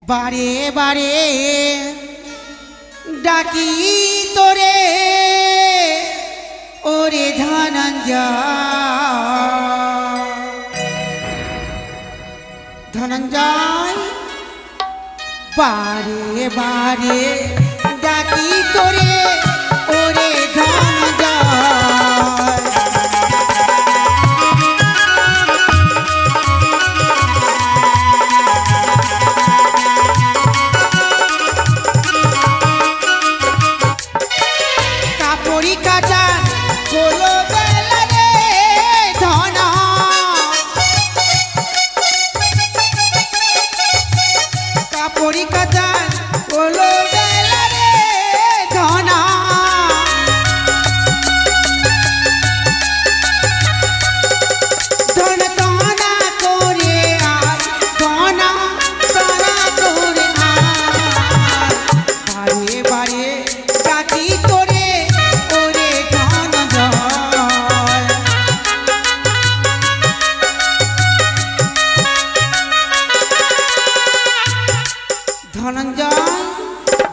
বারে বারে ডাকি তোরে ওরে ধনঞ্জয় বারে বারে ডাকি তোরে ওরে ধনঞ্জয় কাপড়ি কাচা চলো বেলা রে ধনা কাপড়ি কাচা চলো বেলা রে ধনা ধনা ধনা করে আয় ধনা ধনা করে আয় বারে বারে ডাকি তোরে ওরে ধনঞ্জয় ধনঞ্জয়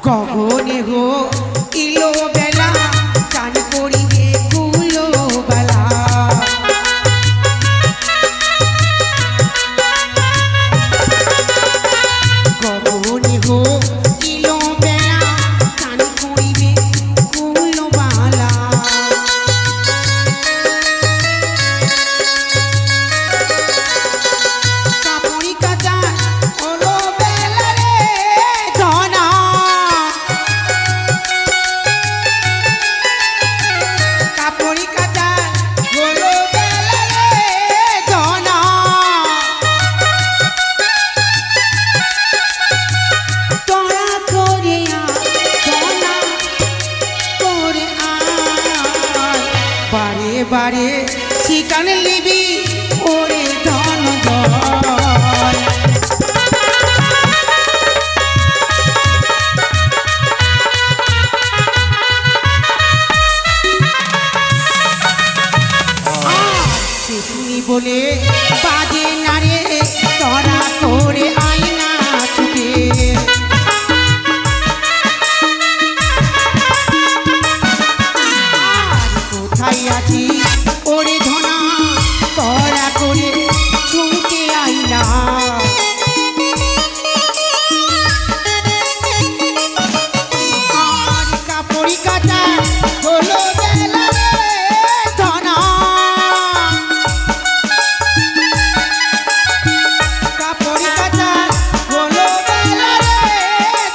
গগনে গো ইলো বেলা চান করিবে কুলো বেলা গগনে গো ইলো বেলা চান করিবে কুলো বেলা কাপড়ি কাচা ওলো বেলা রে ধনা কাপড়ি কাচা ওলো বেলা রে ধনা তোরা করে ধনা করে বারে বারে শিকান লিবি ওরে ধনঞ্জয় শুনি বলে বাজে না রে তোরা করে আইনা ছুটে কোথায় আছি ওরে ধনা তোরা করে ছুটে আইনা আর কাপড়ি কাচা হলো বেলা রে ধনা কাপড়ি কাচা হলো বেলা রে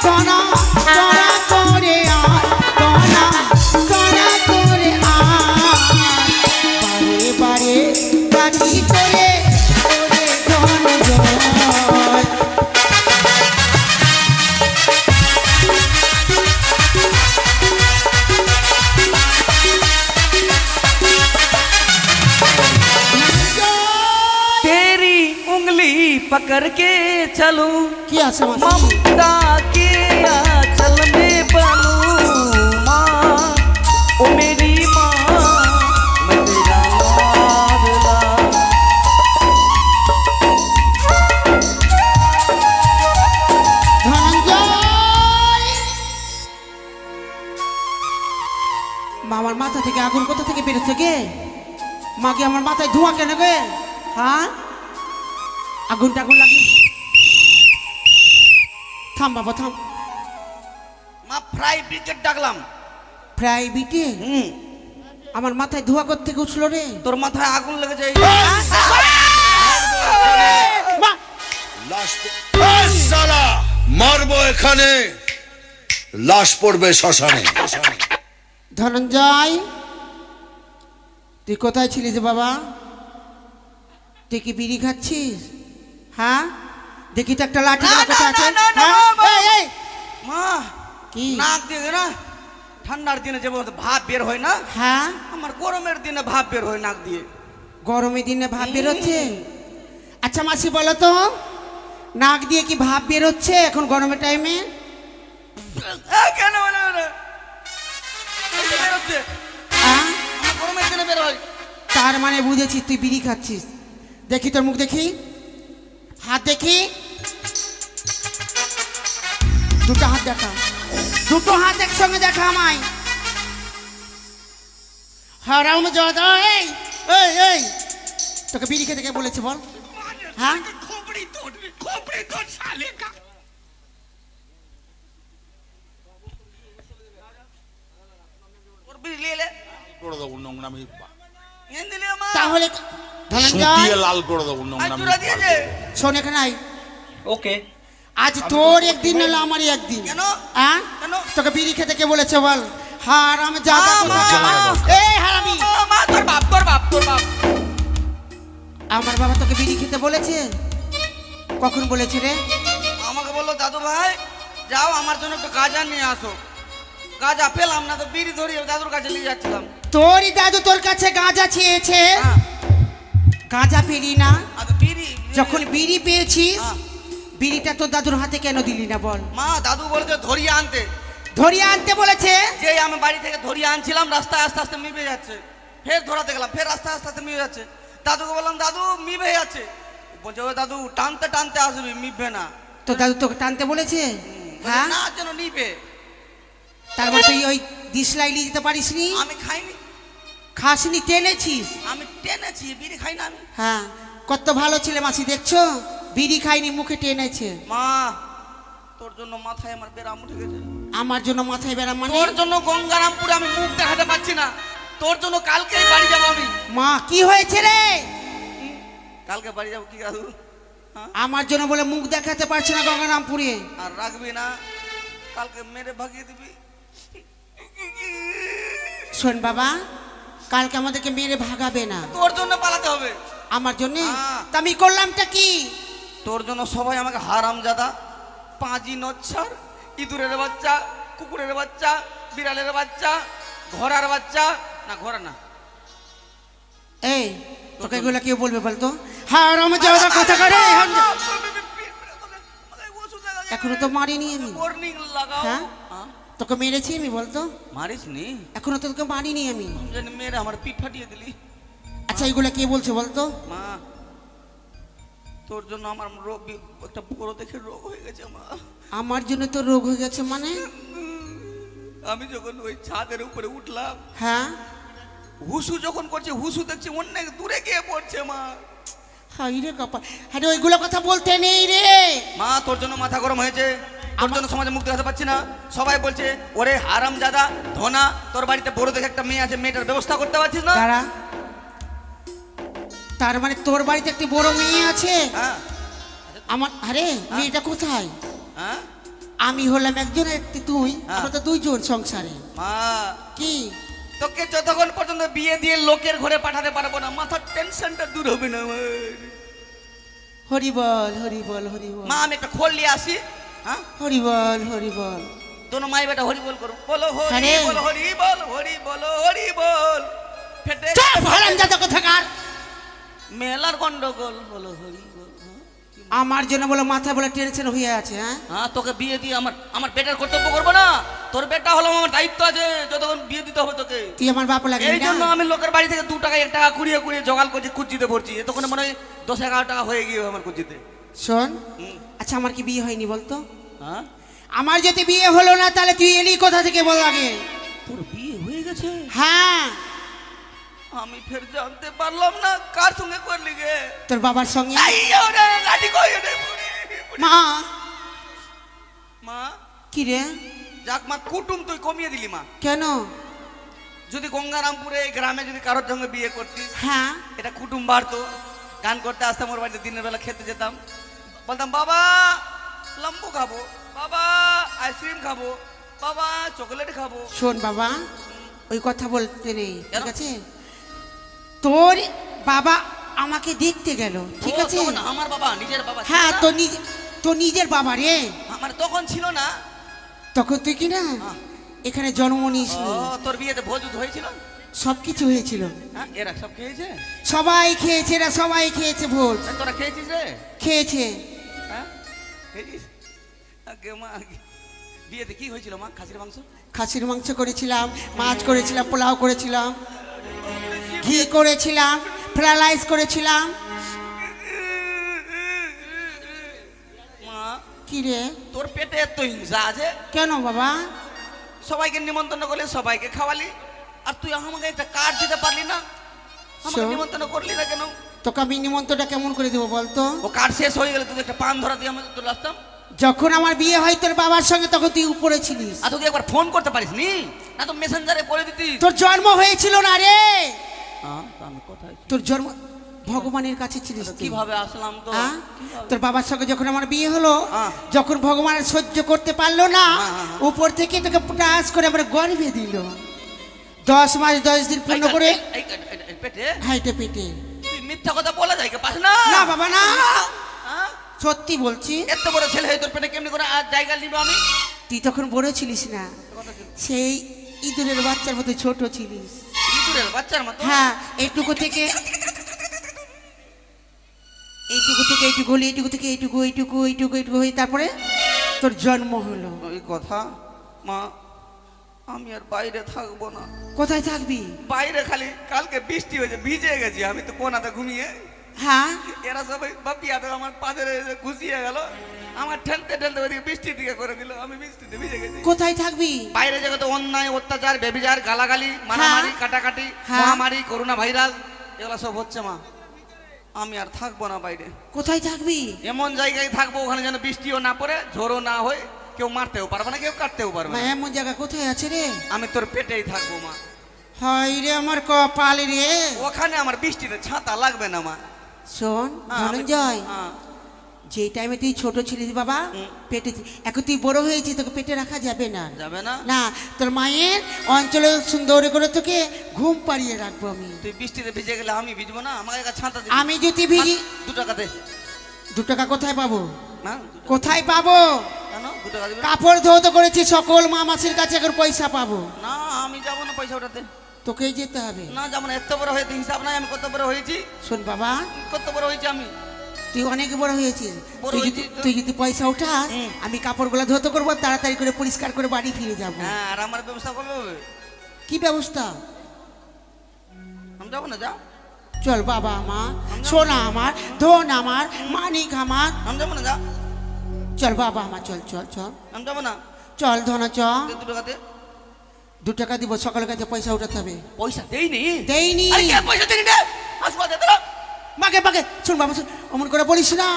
ধনা তোরা করে আয় ধনা তোরা করে আয় বারে বারে ডাকি তোরে ওরে ধনঞ্জয় तेरी उंगली पकड़ के चलूं কি আছে মাসি ममता के आंचल में बनूं माँ ओ मेरी माँ मैं तेरा लाडला ধনঞ্জয় মামার মাথা থেকে আগুন কোথা থেকে বেরোচ্ছে গে মাকে আমার মাথায় ধোঁয়া কেন গে হ্যাঁ আগুন টাগুন লাগি থাম বাবা থাম মা ফ্রাই ব্রিগেড ডাকলাম প্রাইভেটে আমার মাথায় ধোঁয়া করতে থেকে উঠলো রে তোর মাথায় আগুন লেগে যায় লাশ সালা মারবো এখানে লাশ পড়বে শ্মশানে ধনঞ্জয় তুই কোথায় ছিলিস বাবা তুই কি বিড়ি খাচ্ছিস হ্যাঁ দেখি তো একটা লাঠি না, কোথায় আছে না, না, হ্যাঁ? না, এই, এই, মা কি নাক দিয়ে না ঠান্ডার দিনে যে ভাব বের হয় না হ্যাঁ আমার গরমের দিনে ভাব বের হয় নাক দিয়ে গরমের দিনে ভাব বেরোচ্ছে আচ্ছা মাসি বলো তো নাক দিয়ে কি ভাব বেরোচ্ছে এখন গরমের টাইমে কেন বলে বের হচ্ছে হ্যাঁ আমার গরমের দিনে বের হয় তার মানে বুঝেছিস তুই বিড়ি খাচ্ছিস দেখি তোর মুখ দেখি হাত দেখি দুটো হাত দেখা, দুটো হাত একসঙ্গে দেখা আমায়। হারাম জাদা, এই এই এই তোকে বিড়ি খেতে কে বলেছে বল? হ্যাঁ खोपड़ी तोड़ साले का। ওর বিড়ি নিয়ে এলে করে দেবো নোংরামি এনে দিলে আমার তাহলে ধনঞ্জয় সুটিয়ে লাল করে দেবো আর নোংরামি চূড়া দিয়েছে। শোন এখানে আয়। ওকে আজ তোর একদিন হলো আমারই একদিন। কেন? হ্যাঁ কেন? তোকে বিড়ি খেতে কে বলেছে বল? হারাম জাদা এই হারামি, মা তোর বাপ তোর বাপ তোর বাপ। আমার বাবা তোকে বিড়ি খেতে বলেছে? কখন বলেছে রে? আমাকে বললো দাদু ভাই যাও আমার জন্য একটু গাঁজা নিয়ে আসো। গাঁজা পেলাম না তো বিড়ি ধরিয়ে দাদুর কাছে নিয়ে যাচ্ছিলাম। তোরই দাদু তোর কাছে গাঁজা চেয়েছে, হ্যাঁ। গাঁজা পেলি না? আর তো বিড়ি যখন বিড়ি পেয়েছিস হ্যাঁ। বিড়িটা তোর দাদুর হাতে কেন দিলি না বল? মা দাদু বলেছে ধরিয়ে আনতে। ধরিয়ে আনতে বলেছে? যে আমি বাড়ি থেকে ধরিয়ে আনছিলাম রাস্তায় আস্তে আস্তে মিবে যাচ্ছে, ফের ধরাতে গেলাম, ফের রাস্তায় আস্তে আস্তে মিবে যাচ্ছে। দাদুকে বললাম দাদু মিবে যাচ্ছে, বলছে ও দাদু টানতে টানতে আসবি মিববে না। তোর দাদু তোকে টানতে বলেছে? হ্যাঁ না যেন নিবে। তার মানে তুই ওই দিশলাই নিয়ে যেতে পারিস নি? আমি খাইনি, খাসনি, টেনেছিস? আমি টেনেছি, বিড়ি খাই না আমি। হ্যাঁ কত ভালো ছেলে মাসি, দেখছো বিড়ি খাইনি মুখে টেনেছে। মা তোর জন্য মাথায় আমার বেরাম উঠে গেছে। আমার জন্য মাথায় বেড়া মানে? তোর জন্য গঙ্গারামপুরে আমি মুখ দেখাতে পাচ্ছি না, তোর জন্য কালকেই বাড়ি যাবো আমি। মা কি হয়েছে রে? কালকে বাড়ি যাবো কি দাদু? হ্যাঁ? আমার জন্য বলে মুখ দেখাতে পারছি না গঙ্গারামপুরে? আর রাখবি না, কালকে মেরে ভাগিয়ে দিবি। শোন বাবা, কালকে আমাদেরকে মেরে ভাগাবে না, তোর জন্য পালাতে হবে। আমার জন্য? হ্যাঁ। তা আমি করলামটা কি? তোর জন্য সবাই আমাকে হারামজাদা, পাঁজি নচ্ছার, ইঁদুরের বাচ্চা, কুকুরের বাচ্চা, বিড়ালের বাচ্চা, ঘোড়ার বাচ্চা, না ঘোড়া না, এই তোকে এগুলো কেউ বলবে বলতো? হারাম জাদা কথা করে। এখনো তো মারিনি আমি। ওয়ার্নিং লাগাও। হ্যাঁ? হ্যাঁ? তোকে মেরেছি আমি বলতো? মারিস নি? এখনো তো তোকে মারিনি আমি। আমি জানি মেরে আমার পিঠ ফাটিয়ে দিলি। আচ্ছা এগুলো কে বলছে বলতো? মা তোর জন্য আমার রোগ একটা বড় দেখে রোগ হয়ে গেছে মা। আমার জন্য তো রোগ হয়ে গেছে মানে? আমি যখন ওই ছাদের উপরে উঠলাম, হ্যাঁ হুসু যখন করছে, হুসু দেখছি অনেক দূরে গিয়ে পড়ছে মা। হাই রে কপাল, আরে ওইগুলো কথা বলতে নেই রে। মা তোর জন্য মাথা গরম হয়েছে, তোর জন্য সমাজে মুখ দেখাতে পারছি না। সবাই বলছে ওরে হারামজাদা ধনা, তোর বাড়িতে বড় দেখে একটা মেয়ে আছে, মেয়েটার ব্যবস্থা করতে পারছিস না। দাঁড়া, তার মানে তোর বাড়িতে একটি বড় মেয়ে আছে? হ্যাঁ আমার, আরে মেয়েটা কোথায়? হ্যাঁ আমি হলাম একজন, একটি তুই, হ্যাঁ। আমরা তো দুইজন সংসারে। মা কি তোকে যতক্ষণ পর্যন্ত বিয়ে দিয়ে লোকের ঘরে পাঠাতে পারবো না, মাথার টেনশনটা দূর হবে না আমার। হরি বল হরি বল হরি বল। মা আমি একটা খোল নিয়ে আসি। হ্যাঁ হরি বল হরি বল। দোনো মাই বেটা হরি বল করো, বলো হরি আরে। বল হরি বল, হরি বলো হরি বল। ফেটে চুপ হারামজাদা কোথাকার। মেলার গন্ডগোল, বলো হরি বল। হ্যাঁ? আমার জন্য বলে মাথায় বলে টেনশন হয়ে আছে। হ্যাঁ হ্যাঁ তোকে বিয়ে দিয়ে আমার বেটার কর্তব্য করবো না? তোর বেটা হলো আমার দায়িত্ব আছে, যতক্ষণ বিয়ে দিতে হবে তোকে। তুই আমার বাপ লাগে এই জন্য আমি লোকের বাড়ি থেকে 2 টাকা 1 টাকা কুড়িয়ে কুড়িয়ে জোগাড় করছি, কুচিতে ভরছি। এতক্ষণ মনে হয় 10-11 টাকা হয়ে গিয়ে আমার কুচিতে। শোন, হুম। আচ্ছা আমার কি বিয়ে হয়নি বলতো? হ্যাঁ আমার যদি বিয়ে হলো না তাহলে তুই এলি কোথা থেকে বল আগে? তোর বিয়ে হয়ে গেছে? হ্যাঁ আমি ফের জানতে পারলাম না, কার সঙ্গে করলি গে? তোর বাবার সঙ্গে। আইয়ো রে লাঠি কই রে মা মা। কি রে? যাক মা, কুটুম তুই কমিয়ে দিলি মা। কেন? যদি গঙ্গারামপুরে এই গ্রামে যদি কারোর সঙ্গে বিয়ে করতিস, হ্যাঁ এটা কুটুম বাড়তো। গান করতে আসতাম ওর বাড়িতে, দিনের বেলা খেতে যেতাম, বলতাম বাবা লম্বু খাবো, বাবা আইসক্রিম খাবো, বাবা চকলেট খাবো। শোন বাবা, ওই কথা বলতে নেই, ঠিক কেন? আছে? তোর বাবা আমাকে দেখতে গেল, ঠিক ও, আছে? তখন আমার বাবা, নিজের বাবা ছিল হ্যাঁ না? তো নিজের বাবা রে। আমার তখন ছিল না। তখন তুই কি না হ্যাঁ। এখানে জন্ম নিস ও, তোর বিয়েতে ভোজ হয়েছিল? সব কিছু হয়েছিল, হ্যাঁ এরা সব খেয়েছে? সবাই খেয়েছে, এরা সবাই খেয়েছে ভোজ, তা তোরা খেয়েছিস রে? খেয়েছে। হ্যাঁ খেয়েছিস? আগে মা, বিয়েতে কি হয়েছিল মা? খাসির মাংস? খাসির মাংস করেছিলাম, মাছ করেছিলাম, পোলাও করেছিলাম, ঘি করেছিলাম, ফ্রাইড রাইস করেছিলাম। মা কি রে? তোর পেটে এত হিংসা আছে, কেন বাবা? সবাইকে নিমন্ত্রণ করলি, সবাইকে খাওয়ালি, আর তুই আমাকে একটা কার্ড দিতে পারলি না? আমাকে শোন। নিমন্ত্রণ করলি না কেন? তোকে আমি নিমন্ত্রণটা কেমন করে দেবো বলতো? ও কার্ড শেষ হয়ে গেলে তুই একটা পান ধরা দিয়ে আমি তোর আসতাম। যখন আমার বিয়ে হয় তোর বাবার সঙ্গে তখন তুই উপরে ছিলিস। আর তোকে একবার ফোন করতে পারিস নি? না তো মেসেঞ্জারে বলে দিতিস। তোর জন্ম হয়েছিল না রে, আমি কোথায় তোর জন্ম ভগবানের কাছে ছিলিস তুই। কিভাবে আসলাম তো? হ্যাঁ? কিভাবে? তোর বাবার সঙ্গে যখন আমার বিয়ে হলো, হ্যাঁ। যখন ভগবান সহ্য করতে পারলো না, হ্যাঁ। উপর থেকে তোকে টাচ করে আমার গর্ভে দিল। 10 মাস 10 দিন পূর্ণ করে এই পেটে হাইটে পেটে। তুই মিথ্যা কথা বলা যায় কে? পাস না? না বাবা না, হ্যাঁ? সত্যি বলছি। এত বড় ছেলে হয়ে তোর পেটে কেমনি করে আর জায়গা নিব আমি? তুই তখন বড় ছিলিস না, সেই ইঁদুরের বাচ্চার মতো ছোট ছিলিস। ইঁদুরের বাচ্চার মতো? হ্যাঁ, এইটুকু থেকে এইটুকু হলে এইটুকু থেকে এইটুকু হয়ে তারপরে তোর জন্ম হলো। ওই কথা মা, আমি আর বাইরে থাকবো না। কোথায় থাকবি? বাইরে খালি কালকে বৃষ্টি হয়েছে, ভিজে গেছি আমি তো কোনাতে ঘুমিয়ে। হ্যাঁ, এরা সবাই বাপিয়া তো আমার পাদের ঘুষিয়ে গেল, আমার ঠেলতে ঠেলতে ওদিকে বৃষ্টির দিকে করে দিল, আমি বৃষ্টিতে ভিজে গেছি। কোথায় থাকবি? বাইরে জগতে অন্যায়, অত্যাচার, বেবিচার, গালাগালি, মারামারি, কাটাকাটি, হ্যাঁ। মহামারী, করোনা ভাইরাস, এগুলো সব হচ্ছে মা। আমি আর থাকবো না বাইরে। কোথায় থাকবি? এমন জায়গায় থাকবো ওখানে যেন বৃষ্টিও না পড়ে, ঝড়ও না হয়, কেউ মারতেও পারবে না, কেউ কাটতেও পারবে মা না। এমন জায়গা কোথায় আছে রে? আমি তোর পেটেই থাকবো মা। হয় রে আমার কপাল রে। ওখানে আমার বৃষ্টিতে ছাতা লাগবে না মা। শোন হ্যাঁ, আমি- ধনঞ্জয়, হ্যাঁ। যে টাইমে তুই ছোট ছিলিস বাবা, পেটে, এখন তুই বড় হয়েছিস, তোকে পেটে রাখা যাবে না। যাবে না? না, তোর মায়ের অঞ্চলে সুন্দর করে তোকে ঘুম পাড়িয়ে রাখবো আমি। তুই বৃষ্টিতে ভিজে গেলে আমি ভিজবো না? আমাকে একটা ছাতা দিবি। আমি যদি ভিজি, 2 টাকা দে। 2 টাকা কোথায় পাবো? না 2 টাকা। কোথায় পাবো? কেন 2 টাকা দিবি? কাপড় ধৌত করেছি, সকল মা মাসির কাছে এখন পয়সা পাবো। না আমি যাবো না পয়সা ওটাতে। তোকেই যেতে হবে। না যাবো না, এত বড় হয়েছে হিসাব নাই আমি কত বড় হয়েছি। শোন বাবা, কত বড় হয়েছি আমি। তুই অনেক বড় হয়েছিস। বড় তুই হয়েছি যদি- তো। তুই যদি পয়সা উঠাস, আমি কাপড়গুলো ধৌত করবো, তাড়াতাড়ি করে পরিষ্কার করে বাড়ি ফিরে যাবো। হ্যাঁ, আর আমার ব্যবস্থা করবে হবে। কি ব্যবস্থা? আমি যাবো না, যা। চল বাবা আমার, সোনা আমার, ধন আমার, মানিক আমার, আমি যাবো না, যা। চল বাবা আমার, চল চল চল আমি যাবো না। চল ধন চল। দে 2 টাকা দে। 2 টাকা দিব, সকালের কাছে পয়সা উঠাতে হবে। পয়সা দেইনি? দেইনি। আরে কে পয়সা দেইনি রে? আসবা দে তোরা। মাকে মাকে, শোন বাবা শোন, অমন করে বলিস না,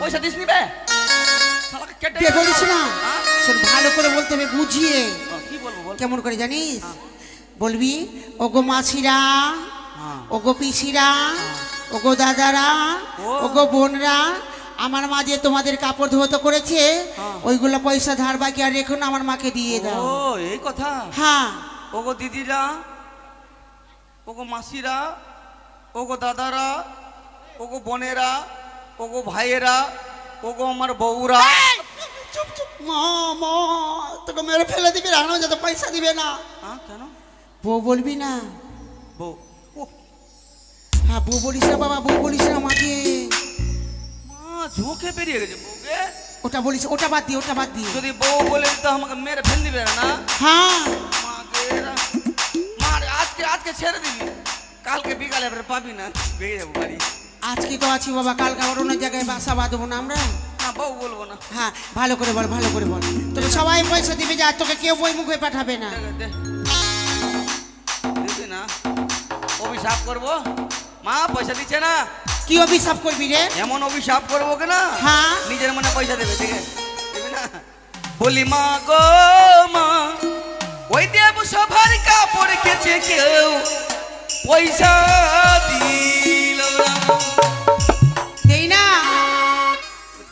পয়সা দিসনি বে? শালাকে কেটে বে বলিস না। হ্যাঁ? শোন, ভালো করে বলতে হবে বুঝিয়ে। কি বলবো বল? কেমন করে জানিস? বলবি, ওগো মাসিরা, হ্যাঁ। ওগো পিসিরা, ওগো দাদারা, ও। ওগো বোনরা, আমার মা যে তোমাদের কাপড় ধুতো করেছে, হ্যাঁ। ওইগুলো পয়সা ধার বাকি আর রেখো না, আমার মাকে দিয়ে দাও। ও এই কথা। হ্যাঁ, ওগো দিদিরা, ওগো মাসিরা, ওগো দাদারা, ওগো বোনেরা, ওগো ভাইয়েরা, ওগো আমার বউরা। চুপ চুপ, মা মা, তোকে মেরে ফেলে দিবি, রানো যাতে পয়সা দিবে না। হ্যাঁ কেন? বউ বলবি না। বউ। ও হ্যাঁ, বউ বলিস না বাবা, বউ বলিস না মাকে। মা ঝোঁকে পেরিয়ে গেছে বউকে। ওটা বলিস, ওটা বাদ দিয়ে, ওটা বাদ দিয়ে। যদি বউ বলে তো আমাকে মেরে ফেল দিবে না? হ্যাঁ, মাকে মার আজকে আজকে ছেড়ে দিবি, কালকে বিকালে এবারে পাবি না, বেরিয়ে যাবো বাড়ি। আজকে তো আছি বাবা, কালকে আবার অন্য জায়গায় বাসা বাঁধবো না আমরা। না বউ বলবো না। হ্যাঁ, ভালো করে বল, ভালো করে বল। তোকে সবাই পয়সা দিবে, যা, তোকে কেউ বই মুখে পাঠাবে না। দে, দে। দিবি না? অভিশাপ করবো? মা পয়সা দিচ্ছে না, কি অভিশাপ করবি রে? এমন অভিশাপ করবো কিনা হ্যাঁ, নিজের মনে পয়সা দেবে, ঠিক আছে? দিবি না? বলি মা গো মা, ওই দেব সবার কাপড় কেচে কেউ পয়সা দিল না। দেই না।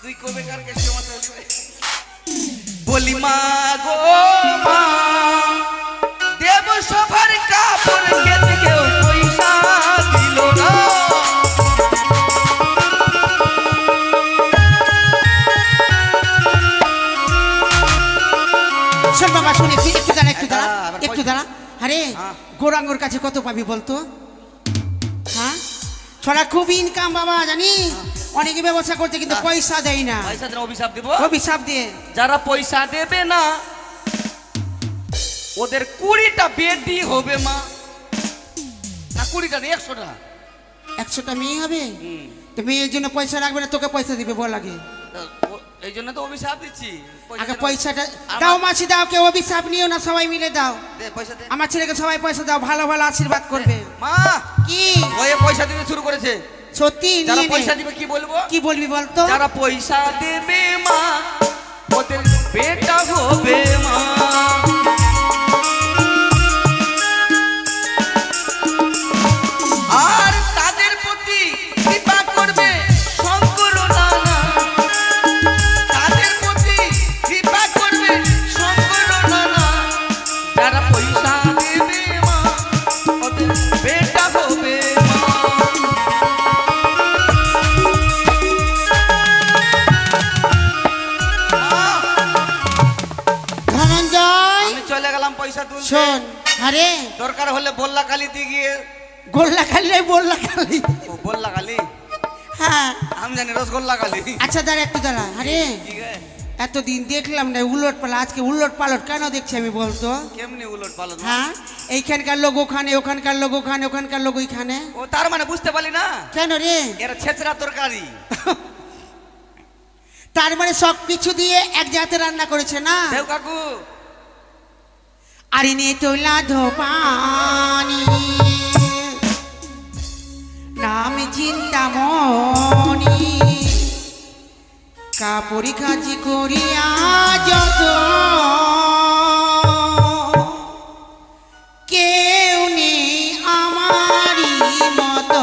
তুই কবে কার কেসে মাথা উঠবে? বলি মা গো মা, দেব সবার কাপড় কেচে কেউ পয়সা দিল না। শোন বাবা, শুনে একটু দাঁড়া, একটু দাঁড়া, আবার একটু দাঁড়া। আরে হ্যাঁ। গোরাঙ্গর কাছে কত পাবি বলতো? হ্যাঁ, ছড়া খুব ইনকাম বাবা, জানিস? অনেকে ব্যবসা করতে কিন্তু পয়সা দেয় না। পয়সা দিলে অভিশাপ দিব। অভিশাপ দিয়ে। যারা পয়সা দেবে না ওদের 20টা বেডি হবে মা। না 20টা না, 100টা। 100টা মেয়ে হবে? তো মেয়ের জন্য পয়সা রাখবে না, তোকে পয়সা দিবে বল আগে। এই জন্য তো অভিশাপ দিচ্ছি আগে পয়সাটা দাও মাছি দাও, কেউ অভিশাপ নিও না, সবাই মিলে দাও। দে পয়সা দে আমার ছেলেকে সবাই পয়সা দাও, ভালো ভালো আশীর্বাদ করবে। মা কি ওই পয়সা দিতে শুরু করেছে। সত্যি যারা নিয়ে পয়সা নে। দিবে কি বলবো? কি বলবি বলতো? যারা পয়সা দেবে মা ওদের বেটা হবে মা। আর তাদের প্রতি কৃপা করবে শঙ্কর নানা, তাদের প্রতি কৃপা করবে শঙ্কর নানা। যারা পয়সা দেবে মা ওদের বেটা হবে মা। ধনঞ্জয় আমি চলে গেলাম পয়সা তুলতে। শোন, আরে দরকার হলে বল্লা কালিতে গিয়ে গোল্লা খালি বললা খালি। ও বল্লা কালি, হ্যাঁ আমি জানি রসগোল্লা কালি। আচ্ছা দাঁড়া একটু দাঁড়া। আরে ঠিক আছে, এতদিন দেখলাম না উলট পালট, আজকে উলট পালট কেন দেখছি আমি বলতো? কেমনি উলট পালট? হ্যাঁ এইখানকার লোক ওখানে, ওখানকার লোক ওখানে, ওখানকার লোক ওইখানে। ও তার মানে বুঝতে পারলি না, কেন রে? এরা ছেচড়া তরকারি। তার মানে সব কিছু দিয়ে এক জায়গাতে রান্না করেছে না? দেও কাকু আরে নে তোলা ধোপানি নাম চিন্তামণি কাপড়ি কাজি করিয়া যত কেউ নেই আমারই মতো।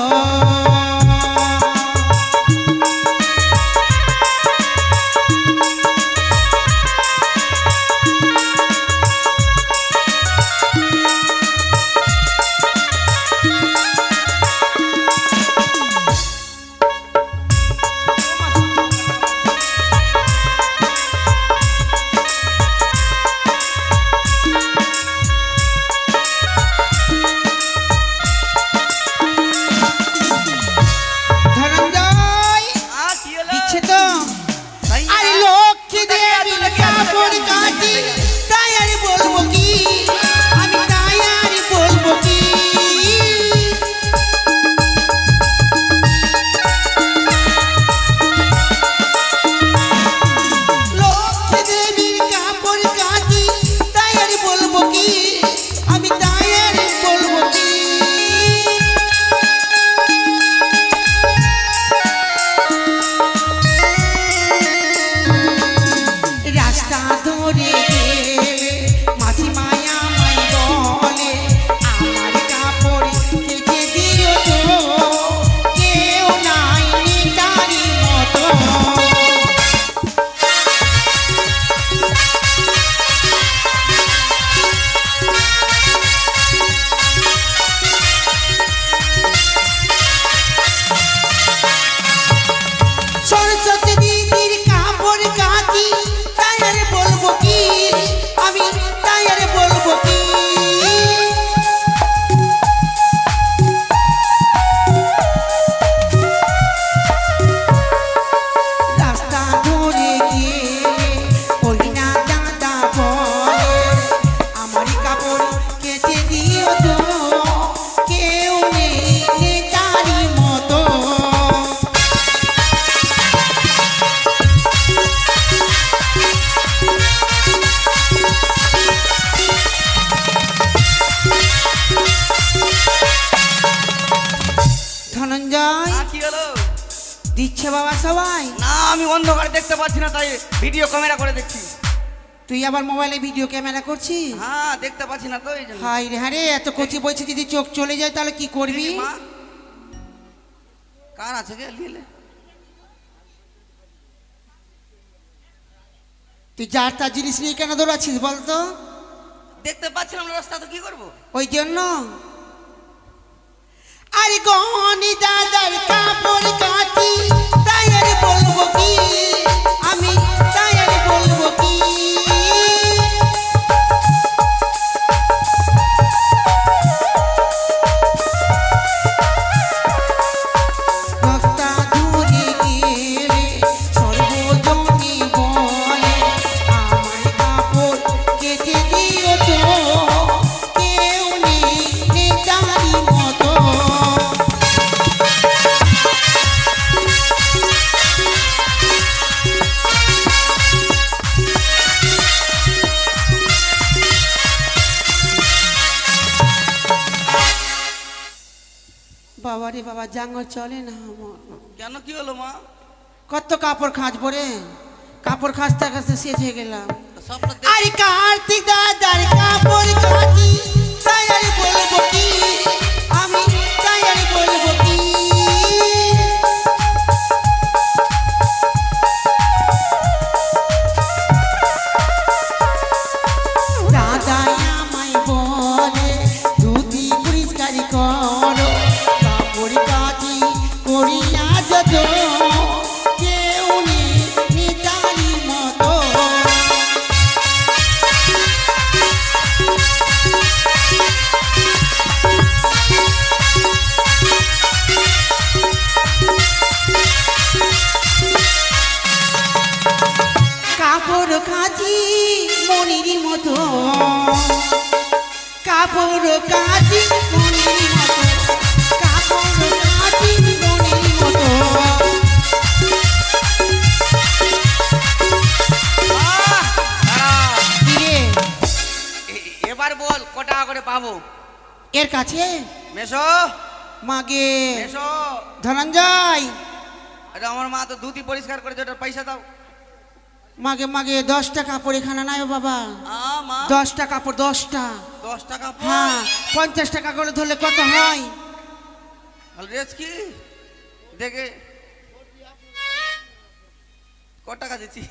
ধনঞ্জয় কি হলো? দিচ্ছে তো? আরে লক্ষ্মী দেবীর কাপড় কাটি, তাই আর বলবো কি, আমি তাই আর বলবো কি। লক্ষ্মী দেবীর কাপড় কাটি, তাই আর বলবো কি, আমি তাই আর বলবো কি। রাস্তা ধরে গেলে মাসি মায়া মাই বলে আমার কাপড় কেচে দিও তো, কেউ নাই তারি মতো। সরস্বতী দিদির কাপড় কাটি, তাই আর বলবো কি, আমি তাই আর বলবো কি। রাস্তা ধরে গিয়ে ওই না দাদা বলে আমার কাপড় কেচে দিও তো, কেউ নেই তারি মতো। ধনঞ্জয় কি হলো? দিচ্ছে বাবা সবাই? না আমি অন্ধকারে দেখতে পাচ্ছি না, তাই ভিডিও ক্যামেরা করে দেখছি। তুই আবার মোবাইলে ভিডিও ক্যামেরা করছিস? হ্যাঁ দেখতে পাচ্ছি না তো এই জন্য। হাই রে, হ্যাঁ এত কচি বলছে, যদি চোখ চলে যায় তাহলে কি করবি? মা কার আছে গে লিলে? তুই যার তার জিনিস নিয়ে কেন দৌড়াচ্ছিস বলতো? দেখতে পাচ্ছিলাম না রাস্তা, তো কি করবো? ওই জন্য। আরে গনি দাদার কাপড় কাটি, তাই আর বলবো কি, আমি তাই আর বলবো কি। রাস্তা ধরে গেলে সর্বজনে বলে আমার কাপড় কেচে দিও তো, কেউ নেই তারি মতো। বাবা রে বাবা, জাঙ্গ চলে না আমার। কেন কি হলো মা? কত কাপড় খাঁচবো রে, কাপড় খাঁচতে খাঁচতে শেষ হয়ে গেলাম। সবটা আরে কার্তিক দাদার কাপড় কাচি, তাই আর বলবো কি আমি, তাই আর বলবো কি। দাদাই আমায় বলে ধুতি পরিষ্কার করো, কাপড় কাচি করিয়া যত কেউ নেই তারি মতো। কাপড় কাচি মনির মতো, কাপড় কাচি মনির মতো, কাপড় কাচি মনির মতো। কিরে এবার বল ক টাকা করে পাবো? এর কাছে মেশো মাগে মেশো। ধনঞ্জয়, আরে আমার মা তো ধুতি পরিষ্কার করেছে, ওটার পয়সা দাও। মাগে মাগে 10টা কাপড় এখানে নাই ও বাবা, মা 10টা কাপড়, 10টা। 10 টাকা হ্যাঁ, 50 টাকা করে ধরলে কত হয়? রেস কি দেখে ক টাকা দিচ্ছি?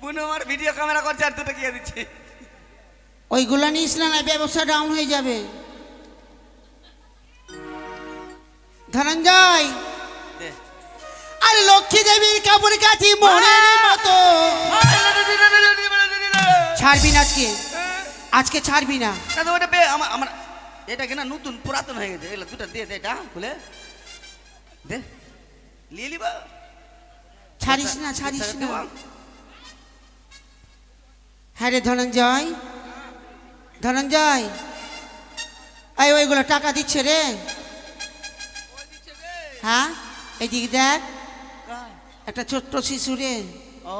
বুনো আমার ভিডিও ক্যামেরা করছে আর 2 টাকা দিচ্ছে। ওইগুলো নিস না, ব্যবসা ডাউন হয়ে যাবে। ধনঞ্জয়, দে। আরে লক্ষ্মী দেবীর কাপড় কাচি মনের মতো। ছাড়বি না আজকে, আজকে ছাড়বি না। দাদা ওটা পে আমার আমার এটা কিনা নতুন পুরাতন হয়ে গেছে, এগুলো 2টা দে দে, এটা খুলে দে, নিয়ে লিবা। ছাড়িস না, ছাড়িস না। হ্যাঁ রে ধনঞ্জয়, ধনঞ্জয়, এই ওইগুলো টাকা দিচ্ছে রে। হ্যাঁ, এইদিকে দেখ, একটা ছোট্ট শিশু রে, ও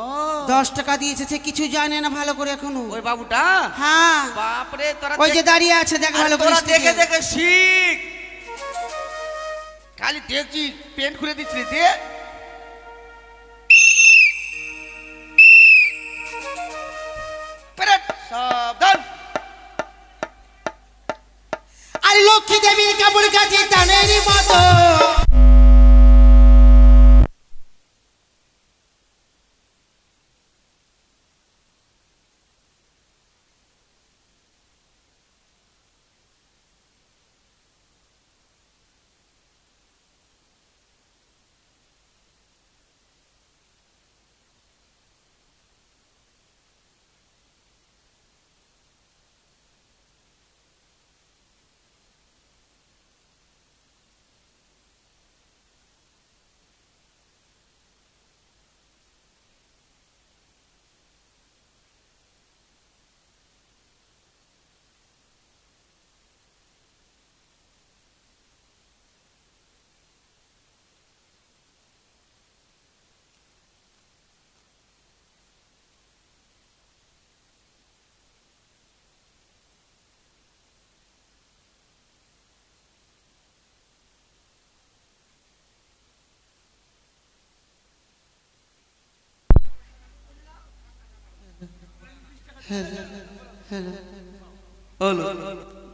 10 টাকা দিয়েছে, সে কিছু জানে না ভালো করে এখনো। ওই বাবুটা? হ্যাঁ, বাপরে তোরা ওই যে দাঁড়িয়ে আছে দেখ ভালো করে। তোরা দেখে দেখে শিখ, খালি দেখছি পেন্ট খুলে দিচ্ছিস দে। সাবধান। আরে লক্ষ্মী দেবীর কাপড় কাচি টানের মতো।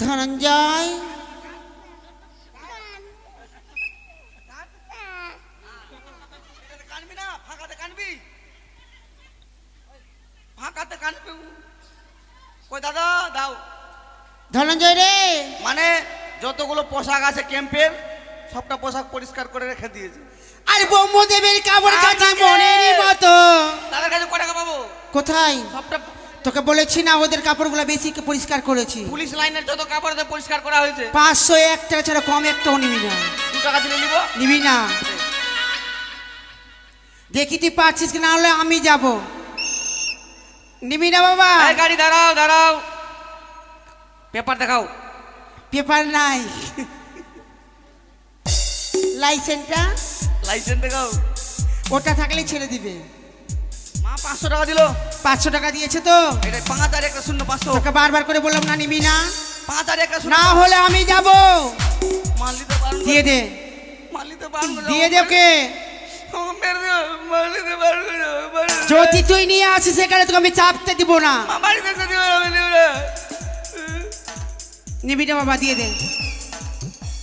ধনঞ্জয়, কানবি না, ফাঁকাতে কানবি, ফাঁকাতে কানবি। কই দাদা দাও। ধনঞ্জয় রে, মানে যতগুলো পোশাক আছে ক্যাম্পের সবটা পোশাক পরিষ্কার করে রেখে দিয়েছে। আর ব্রহ্মদেবের কাপড় কাচি মনের মতো। দাদার কাছে কয় টাকা পাবো? কোথায়? সবটা তোকে বলেছি না ওদের কাপড়গুলো বেশি পরিষ্কার করেছি। পুলিশ লাইনের যত কাপড় আছে পরিষ্কার করা হয়েছে। 501 টাকা ছাড়া কম একটাও নিবি না। 2 টাকা দিলে নিব। নিবি না? দেখি তুই পারছিস কি, না হলে আমি যাব। নিবি না বাবা? এই গাড়ি দাঁড়াও দাঁড়াও, পেপার দেখাও। পেপার নাই। লাইসেন্সটা? লাইসেন্স দেখাও। ওটা থাকলে ছেড়ে দিবে। মা 500 টাকা দিল। 500 টাকা দিয়েছে তো? এটা 5 আর একটা 0 500। তোকে বারবার করে বললাম না নিবি না। 5 আর একটা না হলে আমি যাব। মারলি তো বারণ দিয়ে দে, মারলি তো বারণ দিয়ে দে ওকে। মারলি তো বারণ করে যদি তুই নিয়ে আসিস সেখানে তোকে আমি চাপতে দিব না। মামারি কাছে দিও আমি দিব না। নিবি না বাবা, দিয়ে দে,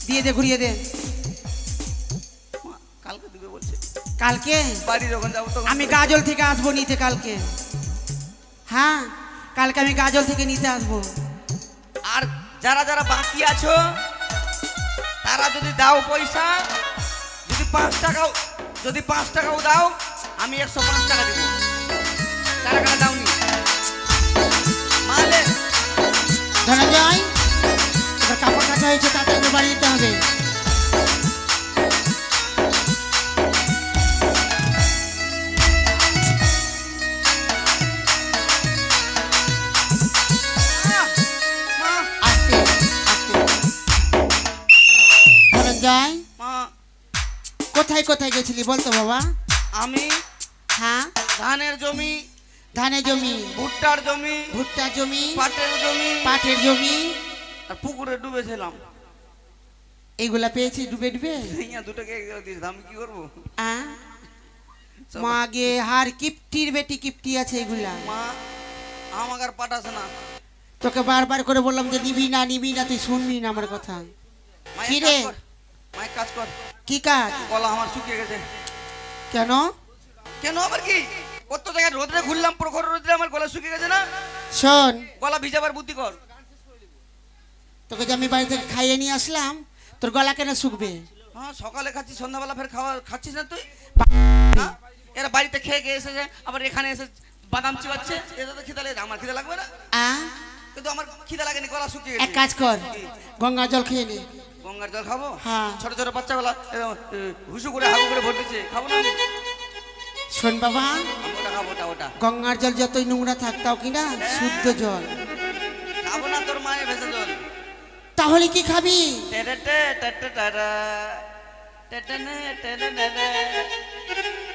দিয়ে দে, ঘুরিয়ে দে। মা, কালকে দিবে বলছে। কালকে বাড়ি যখন যাবো তখন আমি গাজল থেকে আসবো নিতে কালকে। হ্যাঁ, কালকে আমি গাজল থেকে নিতে আসবো। আর যারা যারা বাকি আছো তারা যদি দাও পয়সা, যদি 5 টাকাও দাও আমি 105 টাকা দিব। কারা কারা দাওনি মালে ধনঞ্জয়, এবার কাপড় কাটা হয়েছে, তাড়াতাড়ি বাড়ি যেতে হবে। মা আস্তে আস্তে। ধনঞ্জয়, মা কোথায় কোথায় গেছিলি বলতো বাবা? আমি হ্যাঁ, ধানের জমি, ধানের জমি, ভুট্টার জমি, ভুট্টার জমি, পাটের জমি পাটের জমি, আর পুকুরে ডুবেছিলাম। এইগুলা পেয়েছি ডুবে ডুবে। ইয়া দুটোকে দিয়েছি, আমি কি করবো? আহ? মাগে হার কিপটির বেটি কিপটি আছে এগুলা। মা আমাকে আর পাঠাছে না। তোকে বারবার করে বললাম যে নিবি না নিবি না, তুই শুনবি না আমার কথা। মায়ের কি কাজ রে? কর, মায়ের কাজ কর। কি কাজ? গলা আমার শুকিয়ে গেছে। কেন? কেন আবার কি? কত জায়গায় রোদরে ঘুরলাম, প্রখর রোদরে আমার গলা শুকিয়ে গেছে না। শোন, গলা ভিজাবার বুদ্ধি কর। তোকে যে আমি বাড়ি থেকে খাইয়ে নিয়ে আসলাম, তোর গলা কেন শুকবে? হ্যাঁ, সকালে খাচ্ছি, সন্ধ্যাবেলা ফের খাচ্ছিস না তুই? হ্যাঁ? এরা বাড়িতে খেয়ে গিয়ে এসেছে, আবার এখানে এসে বাদাম চিবাচ্ছে। এটা তো খিদা লাগে, আমার খিদা লাগবে না? কিন্তু আমার খিদা লাগেনি, গলা শুকিয়ে এক গেছে। কাজ কর, গঙ্গা জল খেয়ে নে। গঙ্গার জল খাবো? হ্যাঁ। ছোট ছোট বাচ্চাগুলা হুসু করে হাগু করে ভোট দিচ্ছে, খাবো না আমি? শোন বাবা, আমি ওটা খাবো, ওটা গঙ্গার জল যতই নোংরা থাকতাও কিনা শুদ্ধ জল। খাবো না তোর মায়ের ভেসে জল। তাহলে কি খাবি?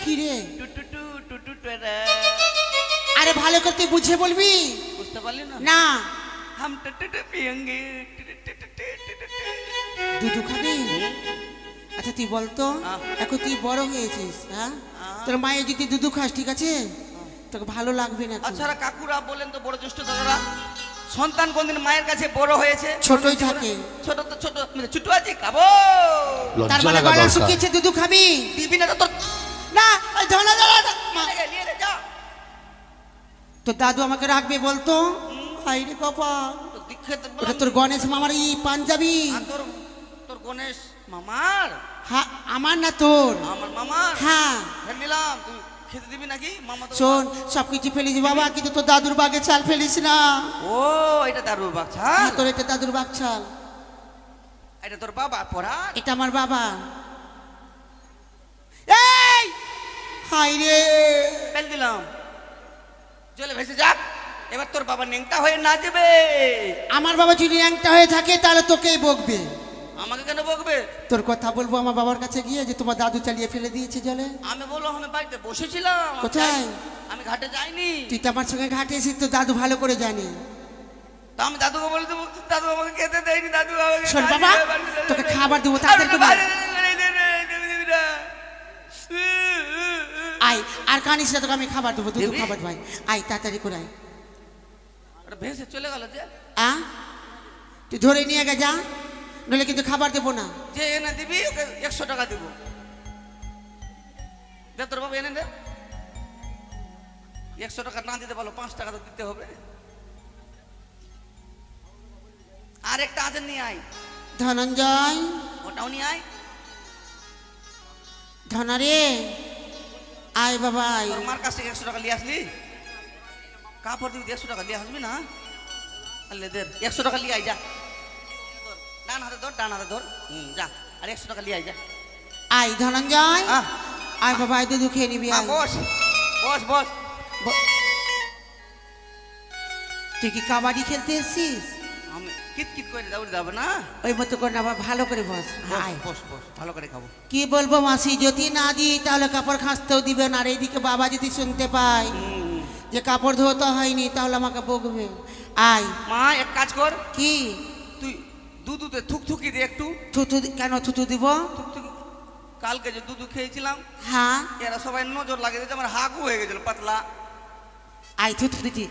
কি রে? আরে ভালো করে তুই বুঝে বলবি। বুঝতে পারলি না? না, হাম পিয়েঙ্গে। দুধু খাবি? আচ্ছা তুই বলতো, হ্যাঁ। এখন তুই বড় হয়েছিস, হ্যাঁ, তোর মায়ের যদি দুধু খাস, ঠিক আছে, তোকে ভালো লাগবে না। আচ্ছা কাকুরা বলেন তো, বড় জ্যেষ্ঠ দাদারা, সন্তান কোনদিন মায়ের কাছে বড় হয়েছে? ছোটই থাকে। ছোট তো ছোট, ছোট আছে, খাবো। তার লজ্জা মানে লাগা গলা দরকার। শুকিয়েছে, দুধু খাবি? দিবি না তো তোর? না, ওই ধনা ধনা মা। নিয়ে নে, যা। তোর দাদু আমাকে রাখবে বলতো? হাই রে কপাল, তোর দীক্ষিত ওটা বললাম। তোর গণেশ মামার ই পাঞ্জাবি। আর তোর গণেশ মামার? হ্যাঁ, আমার না তোর। আমার মামার? হ্যাঁ ফের নিলাম, তুই খেতে দিবি নাকি? মামা তো শোন, সবকিছু ফেলিস বাবা, কিন্তু তোর দাদুর বাগে চাল ফেলিস না। ও এটা দারুর বাচ্চা। হ্যাঁ, তোর এটা দাদুর বাগ চাল, এটা তোর বাবা পড়া। এটা আমার বাবা। এই হাই রে, ফেল দিলাম, জলে ভেসে যাক। এবার তোর বাবা নেংটা হয়ে না যাবে। আমার বাবা যদি ন্যাংটা হয়ে থাকে তাহলে তোকেই বকবে। আমাকে কেন বকবে? তোর কথা বলবো আমার বাবার কাছে গিয়ে যে তোমার দাদু চালিয়ে ফেলে দিয়েছে জলে। আমি বলবো আমি বাড়িতে বসেছিলাম। কোথায়? আমি ঘাটে যাইনি। তুই তো আমার সঙ্গে ঘাটে এসেছিস, তো দাদু ভালো করে জানে। তা আমি দাদুকে বলে দেবো, দাদু আমাকে খেতে দেয়নি, দাদু আমাকে শোন বাবা, তোকে খাবার দেবো, তাড়াতাড়ি করে আয়। আর কানিস না, তোকে আমি খাবার দেবো, দুধ দিবি? খাবার ভাই। আয় তাড়াতাড়ি করে আয়। ভেসে চলে গেল যে। তুই ধরে নিয়ে গে যা, নইলে কিন্তু খাবার দেবো না। যে এনে দিবি ওকে 100 টাকা দিব। দে তোর বাবা এনে দে। 100 টাকা না দিতে পারলো, 5 টাকা তো দিতে হবে। আর একটা আছে, নিয়ে আয়। ধনঞ্জয়, ওটাও নিয়ে আয়। ধনা রে, আয় বাবা আয়। তোর মার কাছ থেকে 100 টাকা নিয়ে আসলি, কাপড় দিবি 100 টাকা নিয়ে আসবি না? আলে দে 100 টাকা নিয়ে আয়, যা। ডান হাতে ধর, ডান হাতে ধর। যা, আর 100 টাকা নিয়ে আয়, যা। আয় ধনঞ্জয়, আহ, আয় বাবা আয়, দুধ খেয়ে নিবি। আয় বস বস বস। তুই কি কাবাডি খেলতে এসছিস? আমি কিট কিট করে দৌড়ে যাবো না। ওই মতো করে না, আবার ভালো করে বস। আয়। বস বস, ভালো করে খাবো। কি বলবো মাসি, যদি না দিই তাহলে কাপড় খাঁচতেও দিবে না। আর এইদিকে বাবা যদি শুনতে পায় যে কাপড় ধোতে হয়নি তাহলে আমাকে বকবে। আয়। মা এক কাজ কর, কি? তুই দুধুতে থুকথুকি দে একটু। কেন থুতু দিব? থুকথুকি কালকে যে দুধু খেয়েছিলাম হ্যাঁ এরা সবাই নজর লাগিয়ে দিয়েছে, আমার হাগু হয়ে গেছিল পাতলা। আই থুতু দিতি।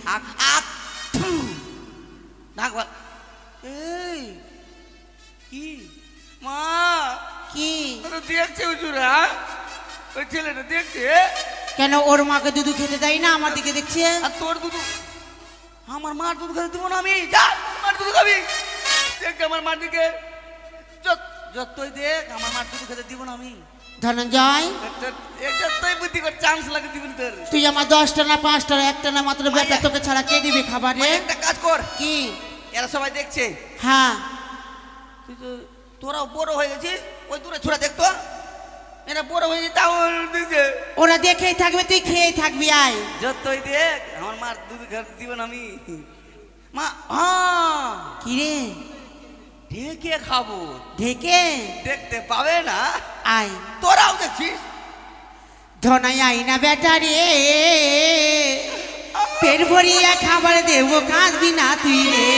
এই কি মা কি দেখছে হুজুরা, ওই ছেলেটা দেখছে। কেন ওর মাকে দুধু খেতে দেয় না, আমার দিকে দেখছে? আর তোর দুধু আমার মার দুধ খেতে দিব না আমি। যা মার দুধ খাবি, দেখ আমার মার দিকে যতই দেখ আমার মার দুধ খেতে দিব না আমি। ধনঞ্জয় যতই বুদ্ধি করে চান্স লাগে দিবি তোর। তুই আমার 10টা না 5টা একটা না মাত্র বেটা, তোকে ছাড়া কে দিবে খাবারে? একটা কাজ কর, কি? এরা সবাই দেখছে। হ্যাঁ তুই তো তোরাও বড় হয়ে গেছিস, ওই দূরে ছোড়া দেখতো, এরা বড় হয়ে গেছে তাও দিকে। ওরা দেখেই থাকবে, তুই খেয়েই থাকবি। আয় যতই দেখ আমার মার দুধ খেতে দিব না আমি। মা হ্যাঁ কি রে? ঢেকে খাবো, ঢেকে দেখতে পাবে না। আয় তোরাও দেখছিস। ধনাই আই না বেটা রে, পেট ভরিয়া খাবার দেবো, কাঁদবি না তুই রে।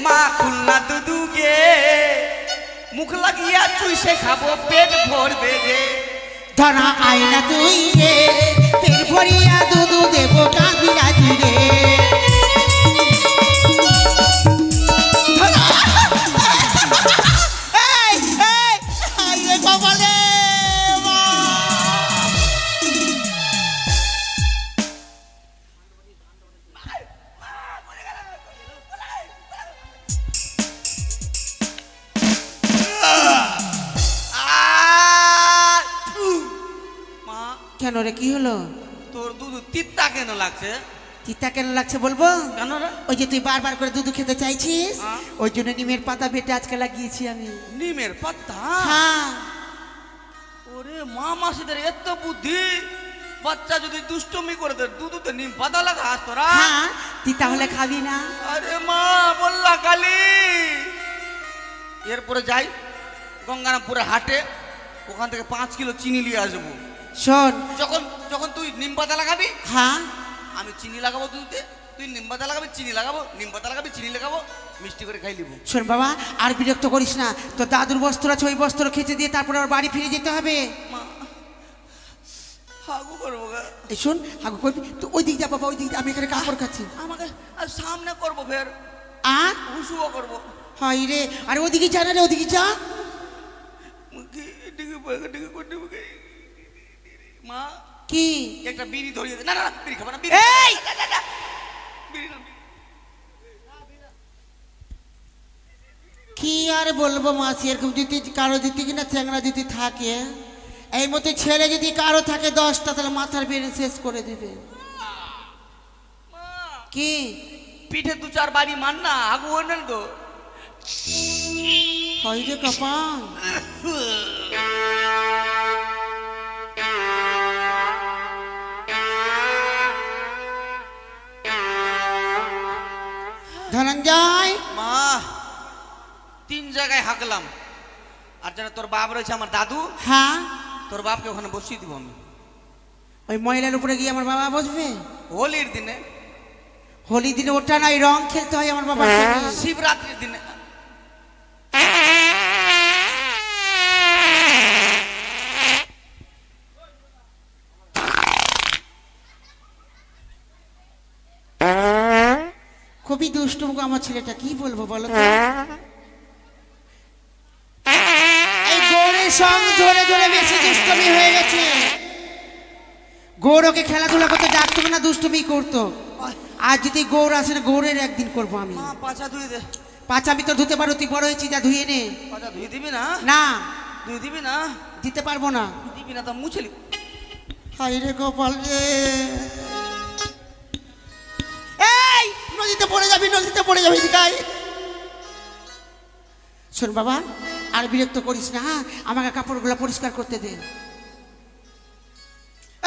মা খুলনা দুধুকে মুখ লাগিয়া চুইসে খাবো, পেট ভরবে রে। ধনা আই না তুই রে, পেট ভরিয়া দুধু দেবো, কাঁদবি না তুই রে। কেন রে, কি হলো? তোর দুধ তিতা কেন লাগছে? তিতা কেন লাগছে বলবো? কেন রে? ওই যে তুই বারবার করে দুধ খেতে চাইছিস, হ্যাঁ। ওই জন্য নিমের পাতা বেটে আজকে লাগিয়েছি আমি। নিমের পাতা? হ্যাঁ ওরে মা মাসিদের এত বুদ্ধি, বাচ্চা যদি দুষ্টুমি করে দেয় দুধুতে নিম পাতা লাগাস তোরা? হ্যাঁ, তুই তাহলে খাবি না? আরে মা বললা কালী। এরপরে যাই গঙ্গারামপুরের হাটে, ওখান থেকে 5 কিলো চিনি নিয়ে আসবো। শোন, যখন যখন তুই নিম পাতা লাগাবি হ্যাঁ আমি চিনি লাগাবো দুধে, তুই নিম পাতা লাগাবি চিনি লাগাবো, নিম পাতা লাগাবি চিনি লাগাবো, মিষ্টি করে খাই নিব। শোন বাবা, আর বিরক্ত করিস না। তো দাদুর বস্ত্র আছে, ওই বস্ত্র খেতে দিয়ে তারপরে আবার বাড়ি ফিরে যেতে হবে। মা হাগু করবো গা। এই শোন, হাগু করবি তো ওই দিক যা বাবা, ওই দিক যা, আমি এখানে কাপড় খাচ্ছি। আমাকে আর সামনে করবো ফের আর হুসুও করবো। হাই রে, আরে ওদিকে যা না রে, ওদিকে যা। মা কি? একটা বিড়ি ধরিয়ে দে। না না না, বিড়ি খাবো না, বিড়ি। এই! না, না, না, বিড়ি না, বিড়ি। কি আর বলবো মাসি, এরকম যদি কারো যদি কিনা চ্যাংরা যদি থাকে, এই মতো ছেলে যদি কারো থাকে 10টা, তাহলে মাথার বেড়ে শেষ করে দেবে। মা, কি? পিঠে 2-4 বাড়ি মান না, আগু হয় না তো। হয় রে কপাল। ধনঞ্জয়, মা 3 জায়গায় হাঁকলাম, আর যারা তোর বাপ রয়েছে আমার দাদু, হ্যাঁ তোর বাপকে ওখানে বসিয়ে দিব আমি। ওই মহিলার উপরে গিয়ে আমার বাবা বসবে? হোলির দিনে, হোলি দিনে ওটা নয়, রং খেলতে হয় আমার বাবার সঙ্গে। শিবরাত্রির দিনে। খুবই দুষ্টু আমার ছেলেটা, কি বলবো বলো তো? এই গৌরের সঙ্গ ধরে ধরে বেশি দুষ্টুমি হয়ে গেছে। গৌরকে খেলাধুলা করতে ডাকতো না, দুষ্টুমি করতো। আর যদি গৌর আসে না, গৌরের একদিন করবো আমি। মা পাছা ধুয়ে দে। পাঁচা আমি তো ধুতে পারো, তুই বড় হয়েছি, যা ধুয়ে নে। পাছা ধুয়ে দিবি না? না, ধুয়ে দিবি না? দিতে পারবো না। দিবি না তো মুছলি। হাই রে গোপাল রে, এই নদীতে পড়ে যাবি, নদীতে পড়ে যাবি। দিকাই শোন বাবা, আর বিরক্ত করিস না। হ্যাঁ, আমাকে কাপড়গুলো পরিষ্কার করতে দে।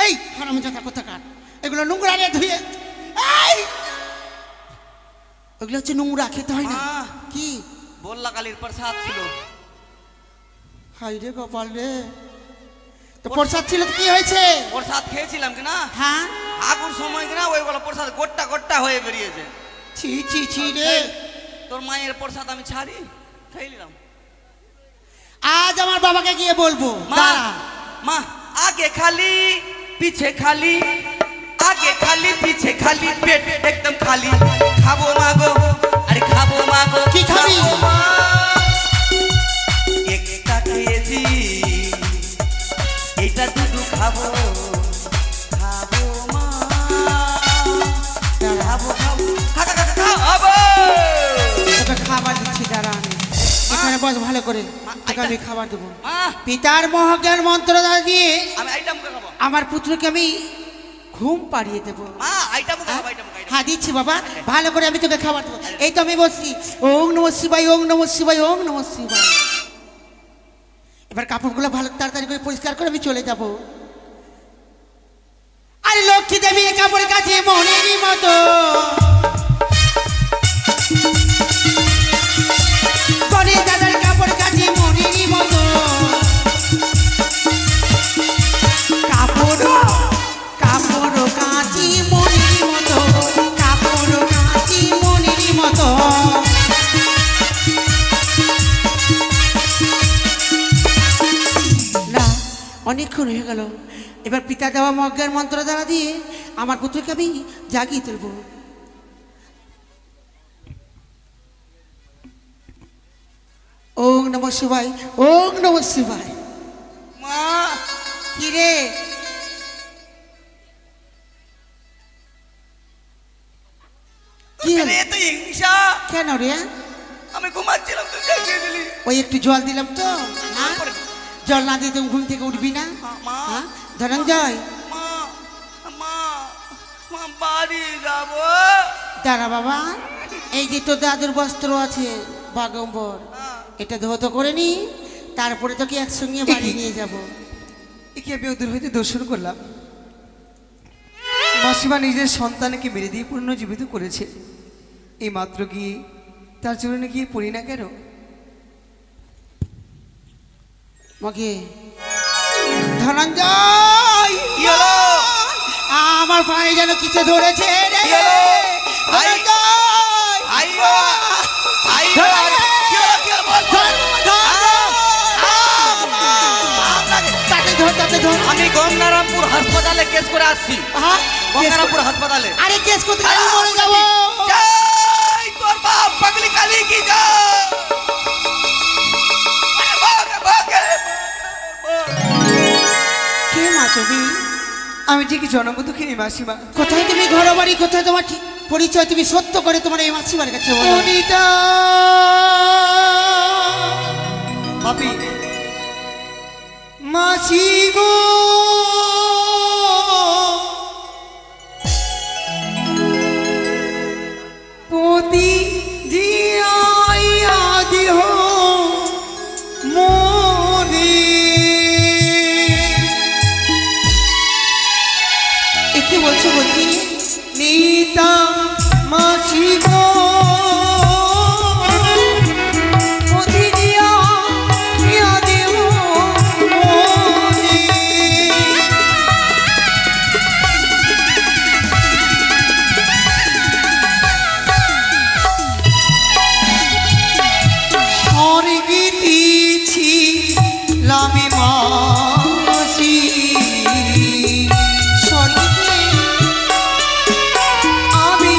এই হারামি জাতা কোথাকার, এগুলো নোংরা রে, ধুয়ে। এই ওগুলো হচ্ছে নোংরা, খেতে হয় না। কি বললা কালীর প্রসাদ ছিল। হাই রে গোপাল রে, তো প্রসাদ ছিল তো কি হয়েছে? প্রসাদ খেয়েছিলাম কিনা, হ্যাঁ আগুন সময় কিনা ওইগুলো প্রসাদ গোট্টা গোট্টা হয়ে বেরিয়েছে। ছি ছি ছি রে, তোর মায়ের প্রসাদ আমি ছাড়ি খাই নিলাম। আজ আমার বাবাকে গিয়ে বলবো। মা দাঁড়া। মা আগে খালি পিছে খালি, আগে খালি পিছে খালি, পেট একদম খালি। খাবো মাগো, আরে খাবো মাগো। কি খাবি? একটা খেয়েছি, এইটা দুধু খাবো। খাবো মা, খাবো খাবো খাবো। তোকে খাবার দিচ্ছি, দাঁড়া। আমি এখানে বস ভালো করে, তোকে আমি খাবার দেবো। পিতার মহাজ্ঞান মন্ত্র দ্বারা দিয়ে আমি আইটাম খাবো। আমার পুত্রকে আমি ঘুম পাড়িয়ে দেবো। মা আইটাম খাবো, আইটাম খাবো। হ্যাঁ দিচ্ছি বাবা, ভালো করে আমি তোকে খাবার দেবো। এই তো আমি বসছি। ওং নমঃ শিবায়, ওং নমঃ শিবায়, ওং নমঃ শিবায়। এবার কাপড়গুলো ভালো তাড়াতাড়ি করে পরিষ্কার করে আমি চলে যাব। আরে লক্ষ্মী দেবী কাপড় কাছে মনেরই মতো, গণেশ দাদার কাপড় কাছে মনেরই মতো। কাপড় কাপড় কাঁচি মনেরই মতো, কাপড় কাঁচি মনেরই মতো। না, অনেকক্ষণ হয়ে গেল। এবার পিতা দেওয়া মজ্ঞার মন্ত্র দ্বারা দিয়ে আমার পুত্রকে আমি জাগিয়ে তুলব। ওং নমঃ শিবায়, ওং নমঃ শিবায়। মা কি রে? কি হলো? এত হিংসা কেন রে? আমি ঘুমাচ্ছিলাম, তুই জাগিয়ে দিলি। ওই একটু জল দিলাম তো। হ্যাঁ? জল না দিয়ে তুমি ঘুম থেকে উঠবি না? মা হ্যাঁ ধনঞ্জয়, মা মা মা বাড়ি যাবো। দাঁড়া বাবা, এই যে তোর দাদুর বস্ত্র আছে বাগম্বর, এটা ধৌত করে নি, তারপরে তোকে একসঙ্গে বাড়ি নিয়ে যাব। একে আমি ওদের হইতে দর্শন করলাম। মাসিমা নিজের সন্তানকে মেরে দিয়ে পুনর্জীবিত করেছে। এই মাত্র গিয়ে তার চরণে গিয়ে পড়ি না কেন? মগে ধনঞ্জয়, কি হলো? আমার পায়ে যেন কিছু ধরেছে রে। কি হলো? ধনঞ্জয়! আইয়া আইয়া ধনঞ্জয়! কি হলো কি হলো বল। ধর, ধর, তাকে ধর, তাকে ধর। আমি গঙ্গারামপুর হাসপাতালে কেস করে আসছি। হ্যাঁ? গঙ্গারামপুর হাসপাতালে। আরে কেস করতে গেলে আমি মরে যাবো। জয় তোর বাপ পাগলি কালী কি জয়। আরে বাগে বাগে। কে মা তুমি? আমি ঠিকই জনবধূখিনি মাসিমা। কোথায় তুমি ঘর বাড়ি, কোথায় তোমার ঠিক পরিচয়? তুমি সত্য করে তোমার এই মাসিমার কাছে বলো। অনিতা বাপি মাসি গো, পতি জিয়া দিহ মনে। এ কি বলছো বলছি? নিতা মাসি গো, পতি জিয়া দিহ মনে। স্বর্গীতি লামি মাসি, স্বর্গীতে আমি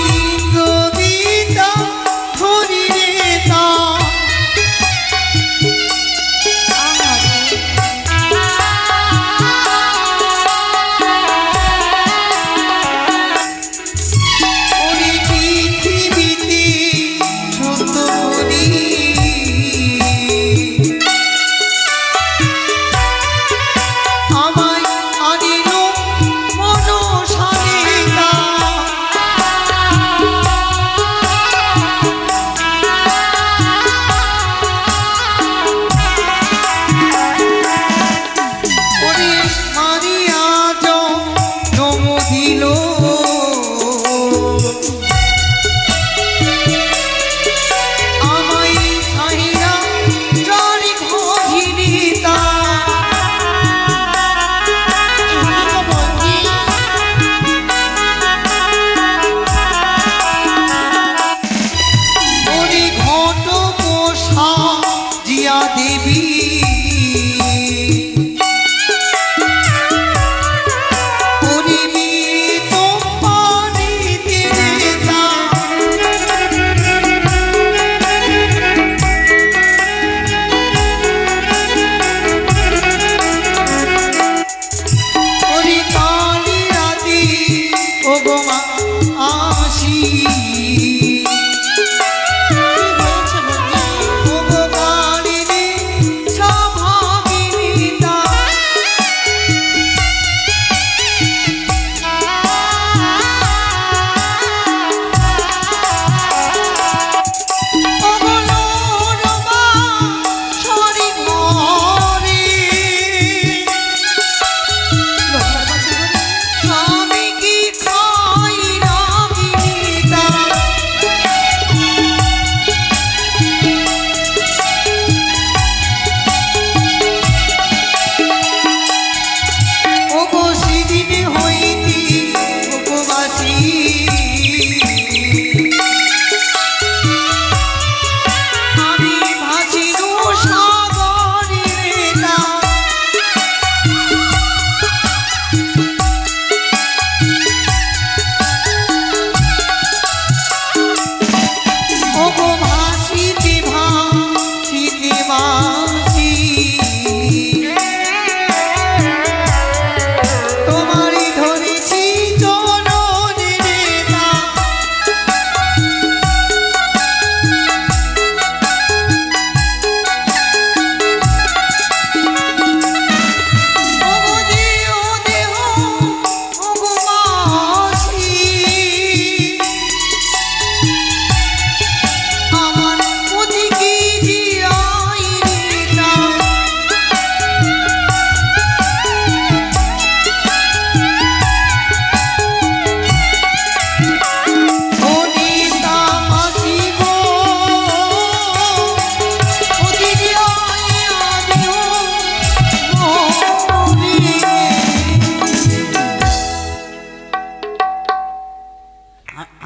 গো মা আসি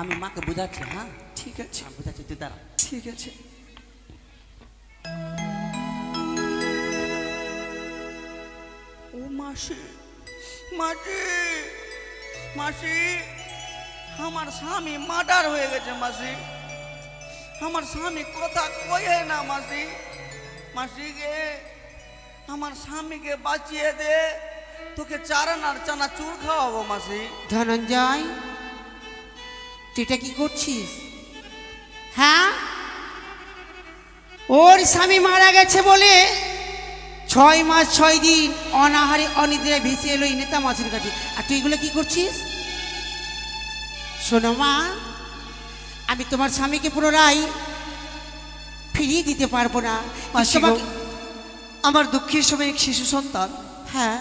আমি মাকে বুঝাচ্ছি। হ্যাঁ ঠিক আছে বুঝাচ্ছি, তুই দাঁড়া। ঠিক আছে। ও মাসি, মাসি, মাসি, আমার স্বামী মার্ডার হয়ে গেছে মাসি। আমার স্বামী কথা কয়ে না মাসি। মাসি গে, আমার স্বামীকে বাঁচিয়ে দে, তোকে চারানার চানাচুর খাওয়াবো মাসি। ধনঞ্জয়, তুই এটা কি করছিস? হ্যাঁ, ওর স্বামী মারা গেছে বলে 6 মাস 6 দিন অনাহারে অনিদ্রায় ভেসে এলো এই নেতা মাছের কাছে, আর তুই এগুলো কি করছিস? শোনো মা, আমি তোমার স্বামীকে পুনরায় ফিরিয়ে দিতে পারবো না। মাসি গো, তোমাকে- আমার দুঃখের সময় এক শিশু সন্তান হ্যাঁ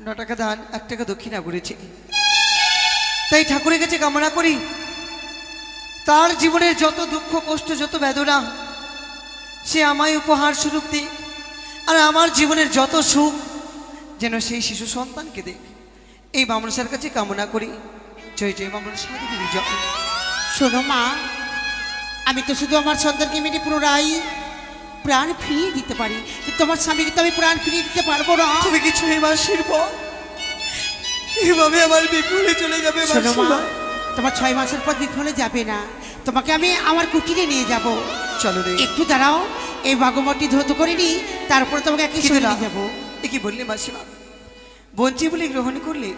9 টাকা দান 1 টাকা দক্ষিণা করেছে, তাই ঠাকুরের কাছে কামনা করি তার জীবনের যত দুঃখ কষ্ট যত বেদনা সে আমায় উপহার স্বরূপ দিক, আর আমার জীবনের যত সুখ যেন সেই শিশু সন্তানকে দেখ, এই বামনসার কাছে কামনা করি। জয় জয় বামন সাধু গুরু জয়। শোনো মা, আমি তো শুধু আমার সন্তানকে মেনে পুনরায় প্রাণ ফিরিয়ে দিতে পারি, কিন্তু তোমার স্বামীকে তো আমি প্রাণ ফিরিয়ে দিতে পারবো না। তুমি কি 6 মাসের পর এভাবে আমার বিফলে চলে যাবে? শোনো মা, মাসিমা, তোমার 6 মাসের পর বিফলে যাবে না, তোমাকে আমি আমার কুটিরে নিয়ে যাব। চলো রে। একটু দাঁড়াও, এই ভাগবতী ধৌত করে নি, তারপরে তোমাকে একই কিন্তু সঙ্গে না, নিয়ে যাবো। এ কি বললে মাসিমা? বঞ্চি বলে গ্রহণ করলে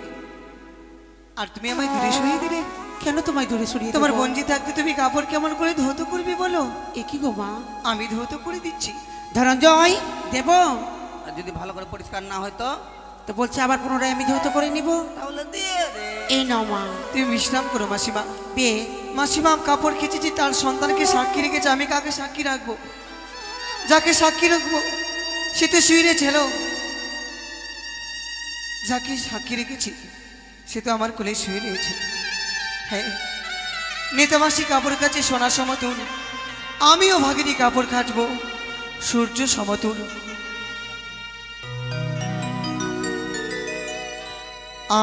আর তুমি আমায় দূরে সরিয়ে দিলে। কেন তোমায় দূরে সরিয়ে তোমার দেবো? বঞ্জি থাকতে তুমি কাপড় কেমন করে ধৌত করবে বলো? এ কি গো মা? আমি ধৌত করে দিচ্ছি। ধনঞ্জয় দেব, আর যদি ভালো করে পরিষ্কার না হয় তো তো বলছে আবার পুনরায় আমি ধৌত করে নিব। তাহলে দিয়ে দে। এই নাও মা। তুমি বিশ্রাম করো মাসিমা। বে, মাসিমা কাপড় খেঁচেছি, তার সন্তানকে সাক্ষী রেখেছে, আমি কাকে সাক্ষী রাখবো? যাকে সাক্ষী রাখবো সে তো শুয়ে ছিল, যাকে সাক্ষী রেখেছি সে তো আমার কোলে শুয়ে রয়েছে। হ্যাঁ, নেতামাসি কাপড় কাছে সোনা সমতুল, আমিও ভাগিনী কাপড় কাচবো সূর্য সমতুল।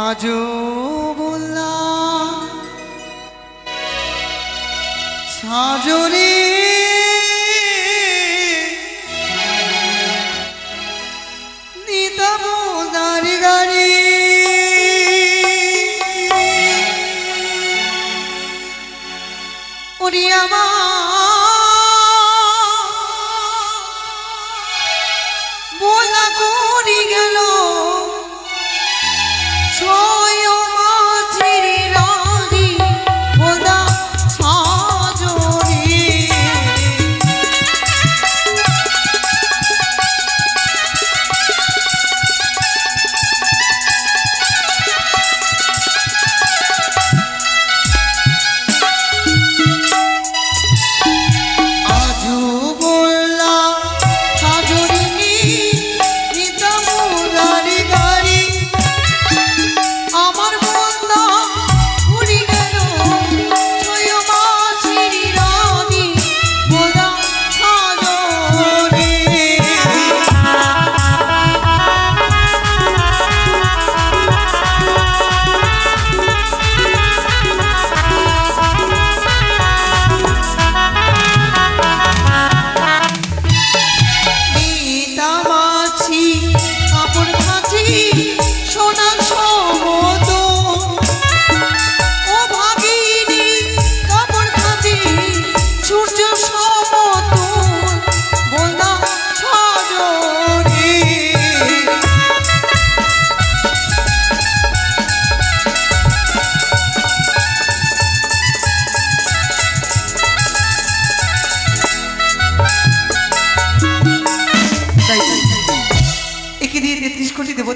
আজও বললাম সাজরে নিতাম দাঁড়ি গাড়ি, ওরে আমার বলা করি গেল 6 মাসের রাত।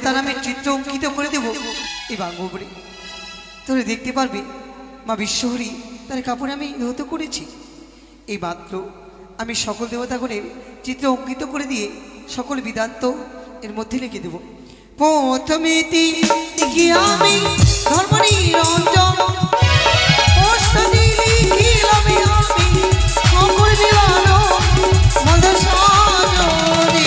দেবতা নামের চিত্র অঙ্কিত করে দেব এই বাঙ্গবরে। তাহলে দেখতে পারবে মা বিশ্বহরি তার কাপড়ে আমি ধৌত করেছি। এই মাত্র আমি সকল দেবতাগণের চিত্র অঙ্কিত করে দিয়ে সকল বিধান্ত এর মধ্যে লিখে দেব। প্রথমেতি লিখি আমি ধর্ম নিরঞ্জন, প্রশ্নটি লিখিলাম আমি সকল বিধান মন্দ সাজনি।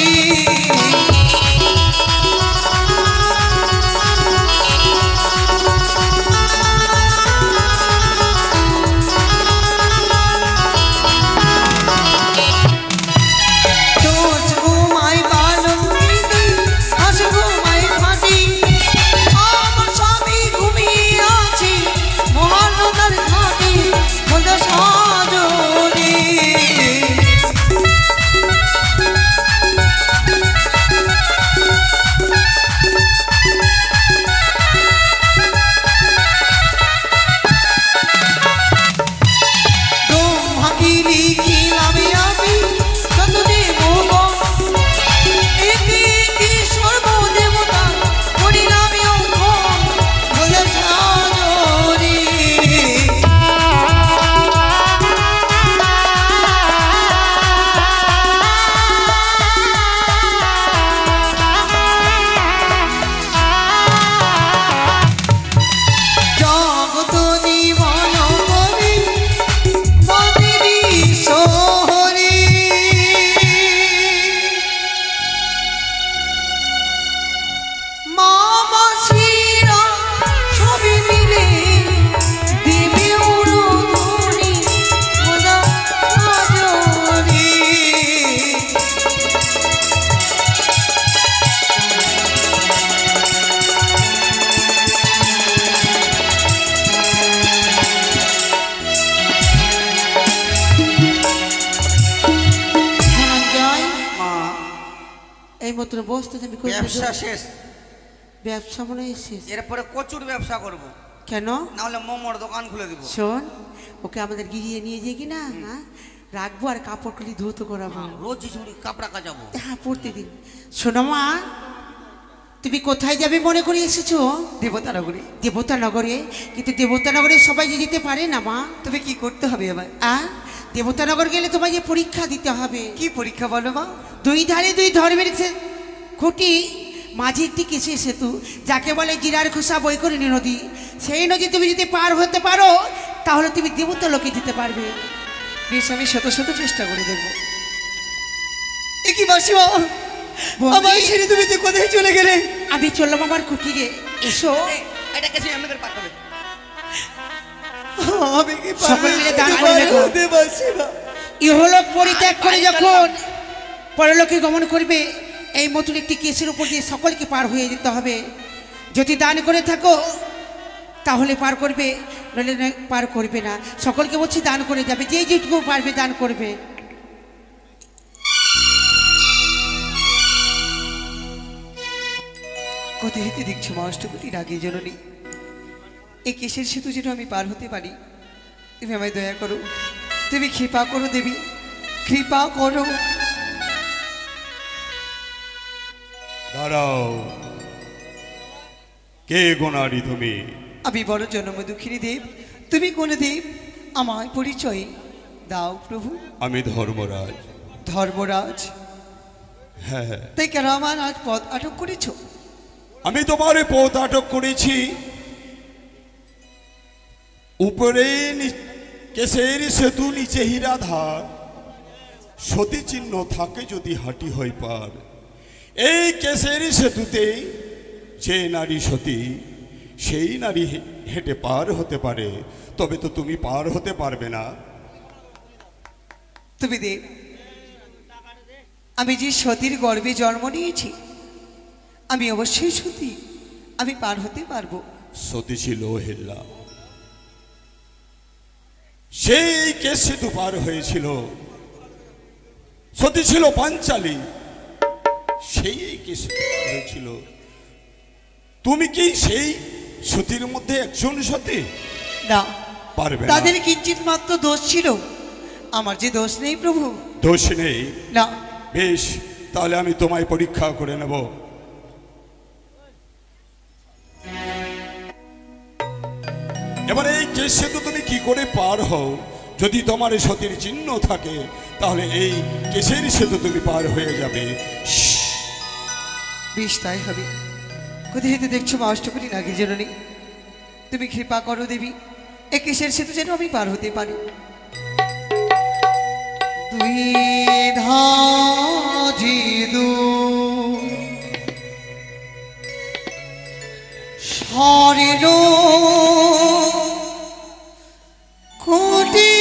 ব্যবসা শেষ, ব্যবসা মনে হয় শেষ। এরপরে কচুর ব্যবসা করব। কেন? না হলে মোমোর দোকান খুলে দিব। শোন, ওকে আমাদের গিরিয়ে নিয়ে যাই কিনা, হ্যাঁ রাখবো আর কাপড় খুলি ধৌত করাবো, রোজ ঝুড়ি কাপড়া কাচাবো। হ্যাঁ প্রতিদিন। শোনো মা, তুমি কোথায় যাবে মনে করে এসেছো? দেবতানগরে। দেবতানগরে? কিন্তু দেবতানগরে সবাই যে যেতে পারে না মা। তবে কি করতে হবে আমায়? দেবতানগর গেলে তোমায় যে পরীক্ষা দিতে হবে। কি পরীক্ষা বলো মা? দুই ধারে দুই ধর্মের খুঁটি, মাঝে একটি কেশে সেতু, যাকে বলে জিরার খোসা বৈকরণী নদী। সেই নদী তুমি যদি পার হতে পারো তাহলে তুমি দেবতা লোকে যেতে পারবে। বেশ, আমি শত শত চেষ্টা করে দেখব। কি মাসিমা, আমার ছেড়ে তুমি যে কোথায় চলে গেলে? আমি চললাম আমার কুটিরে। এসো। এটা কেসে আমাদের পার হবে। আমি কি সকল মিলে দান করে দেব। ইহলোক পরিত্যাগ করে যখন পরলোকে গমন করবে, এই মতন একটি কেসের উপর দিয়ে সকলকে পার হয়ে যেতে হবে। যদি দান করে থাকো তাহলে পার করবে, নইলে পার করবে না। সকলকে বলছি দান করে যাবে, যে যেটুকু পারবে দান করবে। কোথায় হেঁটে দেখছো মা অষ্টপতি রাগে জননী? এই কেশের সেতু যেন আমি পার হতে পারি, তুমি আমায় দয়া করো, তুমি কৃপা করো দেবী, কৃপা করো। দাঁড়াও, কে গোনারি তুমি? আমি বড় জন্ম দুঃখিনী দেব, তুমি কোন দেব? আমায় পরিচয় দাও প্রভু। আমি ধর্মরাজ। ধর্মরাজ? হ্যাঁ। তাই কেন আমার আজ পথ আটক করেছ? আমি তোমার পথ আটক করেছি উপরে কেশের সেতু, নিচে হীরাধার, সতী চিহ্ন থাকে যদি হাঁটি হয় পার। এই কেশের সেতুতে যে নারী সতী, সেই নারী হেঁটে পার হতে পারে, তবে তো তুমি পার হতে পারবে না। তুমি দেব, আমি যে সতীর গর্ভে জন্ম নিয়েছি, আমি অবশ্যই সতী, আমি পার হতে পারবো। সতী ছিল হেল্লা, সেই কেশ সেতু পার হয়েছিল। সতী ছিল পাঞ্চালী, সেই কেশ সেতু পার হয়েছিল। তুমি কি সেই সতীর মধ্যে একজন সতী? না, পারবে না। তাদের কিঞ্চিত মাত্র দোষ ছিল, আমার যে দোষ নেই প্রভু। দোষ নেই? না। বেশ, তাহলে আমি তোমায় পরীক্ষা করে নেব। এবার এই কেশ সেতু তুমি কি করে পার হও? যদি তোমার এই সতীর চিহ্ন থাকে তাহলে এই কেশের সেতু তুমি পার হয়ে যাবে। বেশ তাই হবে। কোথায় হেতু দেখছো মা অষ্টকোটি নাগের জননী, তুমি কৃপা করো দেবী, এ কেশের সেতু যেন আমি পার হতে পারি। দুই ধাজিদু স্বর্ণ কোটি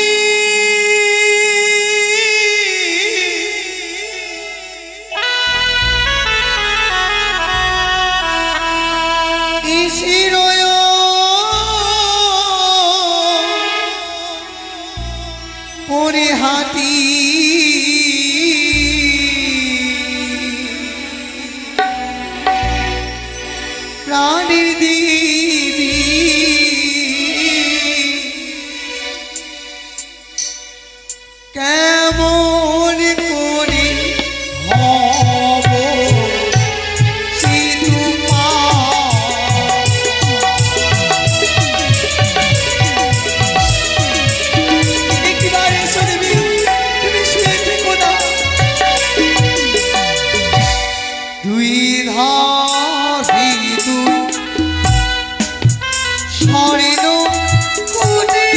পরিহাতি প্রাণীর দেবী কেমন করে হব সিধু একবার এসো দেবী, তুমি শুয়ে থেকো না। দুই ধারি দুই স্বর্ণ কোটি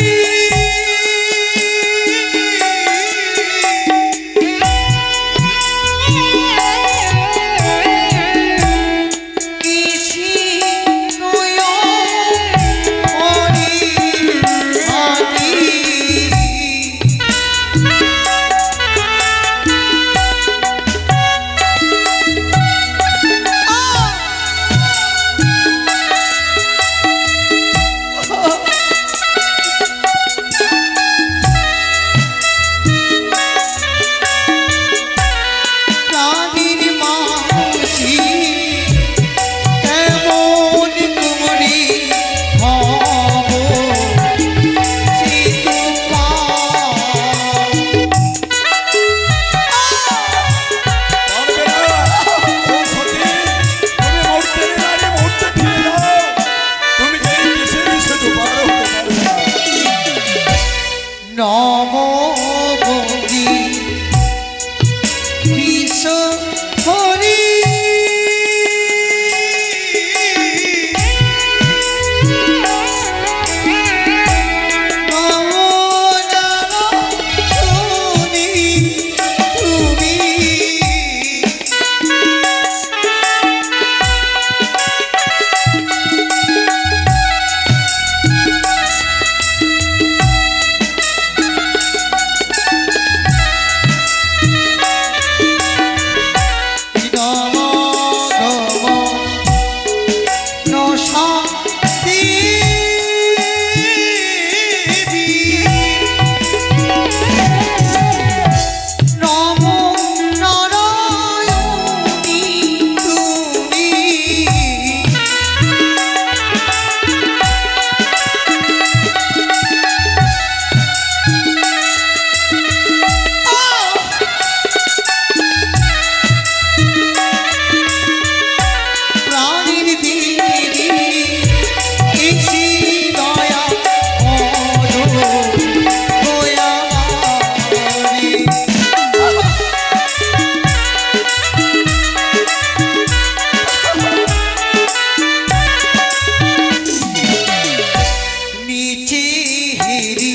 নিচে হেরি